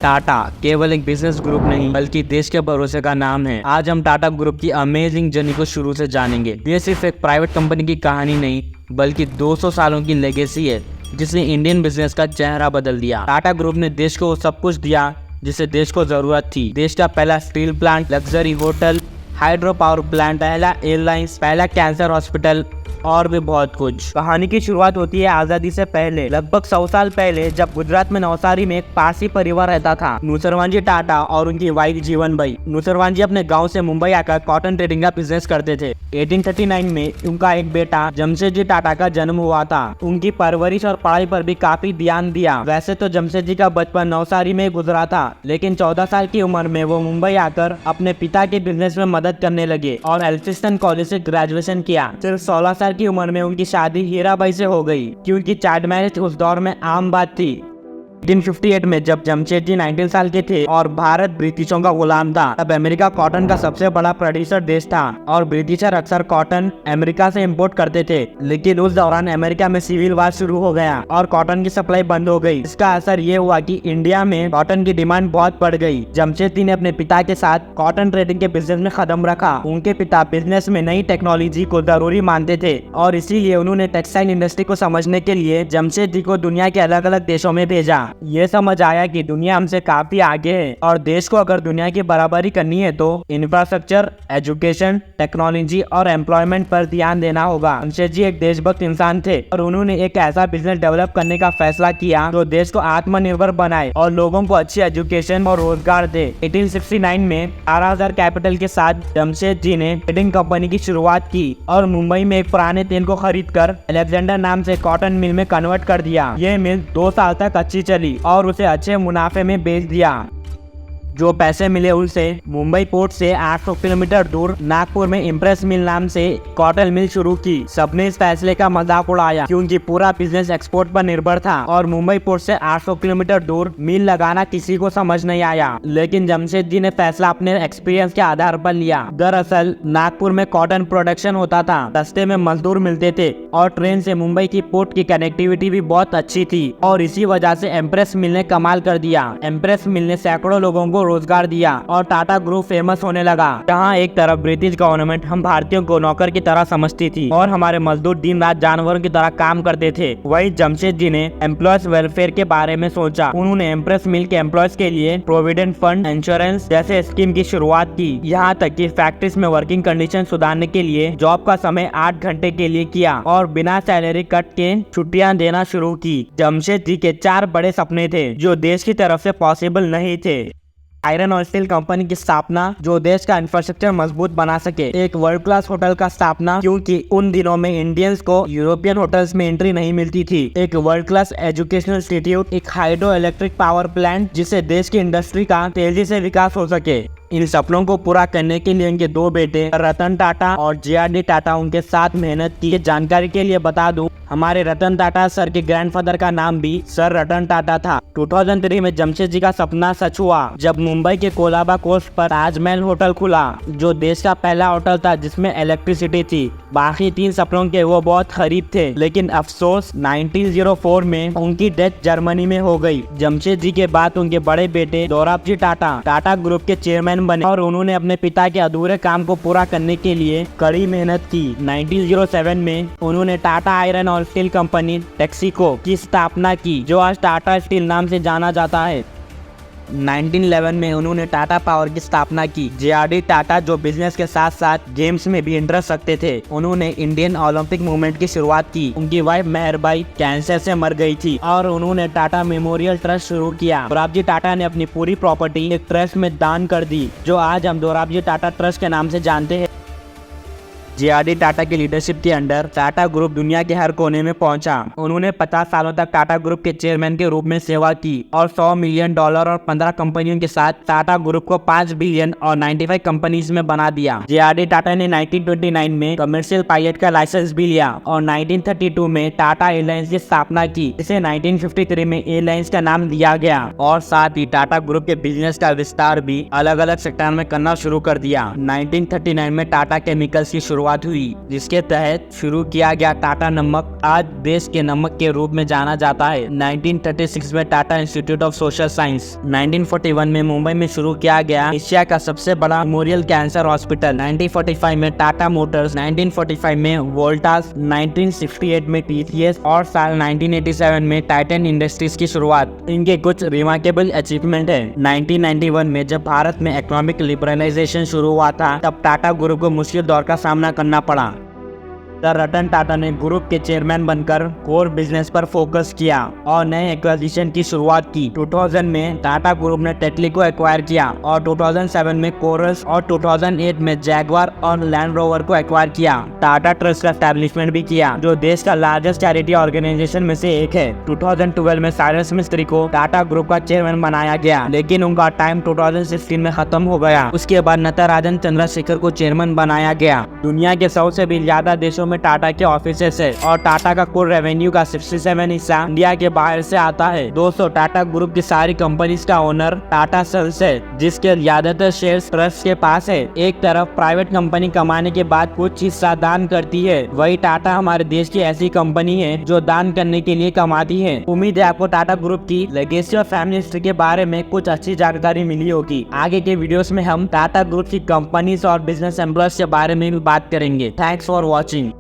टाटा केवल एक business group नहीं बल्कि देश के भरोसे का नाम है। आज हम टाटा ग्रुप की अमेजिंग जर्नी को शुरू से जानेंगे। ये सिर्फ एक प्राइवेट कंपनी की कहानी नहीं बल्कि 200 सालों की लेगेसी है जिसने इंडियन बिजनेस का चेहरा बदल दिया। टाटा ग्रुप ने देश को वो सब कुछ दिया जिसे देश को जरूरत थी। देश का पहला steel plant, luxury hotel, hydro power plant, पहला एयरलाइंस, पहला कैंसर हॉस्पिटल और भी बहुत कुछ। कहानी की शुरुआत होती है आजादी से पहले, लगभग 100 साल पहले, जब गुजरात में नवसारी में एक पारसी परिवार रहता था, नुसरवानजी टाटा और उनकी वाइफ जीवनबाई। नुसरवानजी अपने गांव से मुंबई आकर कॉटन ट्रेडिंग का बिजनेस करते थे। 1839 में उनका एक बेटा जमशेदजी टाटा का जन्म हुआ था। उनकी परवरिश और पढ़ाई पर भी काफी ध्यान दिया। वैसे तो जमशेदजी का बचपन नवसारी में गुजरा था, लेकिन 14 साल की उम्र में वो मुंबई आकर अपने पिता के बिजनेस में मदद करने लगे और एल्फिंस्टन कॉलेज से ग्रेजुएशन किया। सिर्फ 16 साल की उम्र में उनकी शादी हीराबाई से हो गई, क्योंकि चाइल्ड मैरिज उस दौर में आम बात थी। 1858 में जब जमशेदजी 19 साल के थे और भारत ब्रिटिशों का गुलाम था, तब अमेरिका कॉटन का सबसे बड़ा प्रोड्यूसर देश था और ब्रिटिशर अक्सर कॉटन अमेरिका से इंपोर्ट करते थे। लेकिन उस दौरान अमेरिका में सिविल वार शुरू हो गया और कॉटन की सप्लाई बंद हो गई। इसका असर ये हुआ कि इंडिया में कॉटन की डिमांड बहुत बढ़ गई। जमशेदजी ने अपने पिता के साथ कॉटन ट्रेडिंग के बिजनेस में कदम रखा। उनके पिता बिजनेस में नई टेक्नोलॉजी को जरूरी मानते थे और इसीलिए उन्होंने टेक्सटाइल इंडस्ट्री को समझने के लिए जमशेदजी को दुनिया के अलग अलग देशों में भेजा। ये समझ आया कि दुनिया हमसे काफी आगे है और देश को अगर दुनिया की बराबरी करनी है तो इंफ्रास्ट्रक्चर, एजुकेशन, टेक्नोलॉजी और एम्प्लॉयमेंट पर ध्यान देना होगा। जमशेदजी एक देशभक्त इंसान थे और उन्होंने एक ऐसा बिजनेस डेवलप करने का फैसला किया जो देश को आत्मनिर्भर बनाए और लोगों को अच्छी एजुकेशन और रोजगार दे। 1869 में 12,000 कैपिटल के साथ जमशेदजी ने ट्रेडिंग कंपनी की शुरुआत की और मुंबई में एक पुराने तेल को खरीद कर अलेक्जेंडर नाम से कॉटन मिल में कन्वर्ट कर दिया। यह मिल 2 साल तक अच्छी चली और उसे अच्छे मुनाफे में बेच दिया। जो पैसे मिले उनसे मुंबई पोर्ट से 800 किलोमीटर दूर नागपुर में इम्प्रेस मिल नाम से कॉटन मिल शुरू की। सबने इस फैसले का मजाक उड़ाया क्योंकि पूरा बिजनेस एक्सपोर्ट पर निर्भर था और मुंबई पोर्ट से 800 किलोमीटर दूर मिल लगाना किसी को समझ नहीं आया। लेकिन जमशेदजी ने फैसला अपने एक्सपीरियंस के आधार पर लिया। दरअसल नागपुर में कॉटन प्रोडक्शन होता था, सस्ते में मजदूर मिलते थे और ट्रेन से मुंबई की पोर्ट की कनेक्टिविटी भी बहुत अच्छी थी और इसी वजह से इम्प्रेस मिल ने कमाल कर दिया। इम्प्रेस मिल ने सैकड़ों लोगों को रोजगार दिया और टाटा ग्रुप फेमस होने लगा। जहां एक तरफ ब्रिटिश गवर्नमेंट हम भारतीयों को नौकर की तरह समझती थी और हमारे मजदूर दिन रात जानवरों की तरह काम करते थे, वहीं जमशेदजी ने एम्प्लॉयज वेलफेयर के बारे में सोचा। उन्होंने इम्प्रेस मिल के एम्प्लॉयज के लिए प्रोविडेंट फंड, इंश्योरेंस जैसे स्कीम की शुरुआत की। यहाँ तक कि फैक्ट्रीज में वर्किंग कंडीशन सुधारने के लिए जॉब का समय 8 घंटे के लिए किया और बिना सैलरी कट के छुट्टियां देना शुरू की। जमशेदजी के 4 बड़े सपने थे जो देश की तरफ से पॉसिबल नहीं थे। आयरन और स्टील कंपनी की स्थापना जो देश का इंफ्रास्ट्रक्चर मजबूत बना सके। एक वर्ल्ड क्लास होटल का स्थापना क्योंकि उन दिनों में इंडियंस को यूरोपियन होटल्स में एंट्री नहीं मिलती थी। एक वर्ल्ड क्लास एजुकेशनल इंस्टीट्यूट, एक हाइड्रो इलेक्ट्रिक पावर प्लांट जिससे देश की इंडस्ट्री का तेजी से विकास हो सके। इन सपनों को पूरा करने के लिए उनके 2 बेटे रतन टाटा और जे.आर.डी. टाटा उनके साथ मेहनत की। जानकारी के लिए बता दूं, हमारे रतन टाटा सर के ग्रैंडफादर का नाम भी सर रतन टाटा था। 2003 में जमशेदजी का सपना सच हुआ जब मुंबई के कोलाबा कोस्ट पर ताजमहल होटल खुला, जो देश का पहला होटल था जिसमें इलेक्ट्रिसिटी थी। बाकी 3 सपनों के वो बहुत करीब थे, लेकिन अफसोस 1904 में उनकी डेथ जर्मनी में हो गई। जमशेदजी के बाद उनके बड़े बेटे दोराबजी टाटा टाटा ग्रुप के चेयरमैन बने और उन्होंने अपने पिता के अधूरे काम को पूरा करने के लिए कड़ी मेहनत की। 1907 में उन्होंने टाटा आयरन और स्टील कंपनी टेक्सिको की स्थापना की, जो आज टाटा स्टील नाम से जाना जाता है। 1911 में उन्होंने टाटा पावर की स्थापना की। जे.आर.डी. टाटा जो बिजनेस के साथ साथ गेम्स में भी इंटरेस्ट रखते थे, उन्होंने इंडियन ओलंपिक मूवमेंट की शुरुआत की। उनकी वाइफ मेहरबाई कैंसर से मर गई थी और उन्होंने टाटा मेमोरियल ट्रस्ट शुरू किया। दोराबजी टाटा ने अपनी पूरी प्रॉपर्टी एक ट्रस्ट में दान कर दी, जो आज हम दोराबजी टाटा ट्रस्ट के नाम से जानते हैं। जे.आर.डी. टाटा की लीडरशिप के अंडर टाटा ग्रुप दुनिया के हर कोने में पहुंचा। उन्होंने 50 सालों तक टाटा ग्रुप के चेयरमैन के रूप में सेवा की और $100 मिलियन और 15 कंपनियों के साथ टाटा ग्रुप को 5 बिलियन और 95 कंपनीज में बना दिया। जे.आर.डी. टाटा ने 1929 में कमर्शियल पायलट का लाइसेंस भी लिया और 1932 में टाटा एयरलाइंस की स्थापना की, जिसे 1953 में एयरलाइंस का नाम दिया गया और साथ ही टाटा ग्रुप के बिजनेस का विस्तार भी अलग अलग सेक्टर में करना शुरू कर दिया। 1939 में टाटा केमिकल्स की शुरुआत शुरुआत हुई, जिसके तहत शुरू किया गया टाटा नमक आज देश के नमक के रूप में जाना जाता है। 1936 में Tata institute of social science, 1941 में मुंबई में शुरू किया गया एशिया का सबसे बड़ा मेमोरियल कैंसर हॉस्पिटल, 1945 में टाटा मोटर्स, 1945 में वोल्टास, 1968 में टीसीएस और साल 1987 में टाइटन इंडस्ट्रीज की शुरुआत। इनके कुछ रिमार्केबल अचीवमेंट है। 1991 में जब भारत में इकोनॉमिक लिबरलाइजेशन शुरू हुआ था, तब टाटा ग्रुप को मुश्किल दौर का सामना करना पड़ा। रतन टाटा ने ग्रुप के चेयरमैन बनकर कोर बिजनेस पर फोकस किया और नए एक्विजिशन की शुरुआत की। 2000 में टाटा ग्रुप ने टेटली को एक्वायर किया और 2007 में कोरस और 2008 में जैगवार और लैंड रोवर को एक्वायर किया। टाटा ट्रस्ट का एस्टैब्लिशमेंट भी किया, जो देश का लार्जेस्ट चैरिटी ऑर्गेनाइजेशन में से एक है। 2012 में साइरस मिस्त्री को टाटा ग्रुप का चेयरमैन बनाया गया, लेकिन उनका टाइम 2016 में खत्म हो गया। उसके बाद नटराजन चंद्रशेखर को चेयरमैन बनाया गया। दुनिया के 100 से भी ज्यादा देशों में टाटा के ऑफिसेस है और टाटा का कुल रेवेन्यू का 67 हिस्सा इंडिया के बाहर से आता है। दोस्तों, टाटा ग्रुप की सारी कंपनीज का ओनर टाटा सन्स है, जिसके ज्यादातर शेयर्स ट्रस्ट के पास है। एक तरफ प्राइवेट कंपनी कमाने के बाद कुछ हिस्सा दान करती है, वही टाटा हमारे देश की ऐसी कंपनी है जो दान करने के लिए कमाती है। उम्मीद है आपको टाटा ग्रुप की लेगेसी और फैमिली हिस्ट्री के बारे में कुछ अच्छी जानकारी मिली होगी। आगे के वीडियोस में हम टाटा ग्रुप की कंपनीज और बिजनेस एम्प्लॉयज के बारे में भी बात करेंगे। Thanks for watching.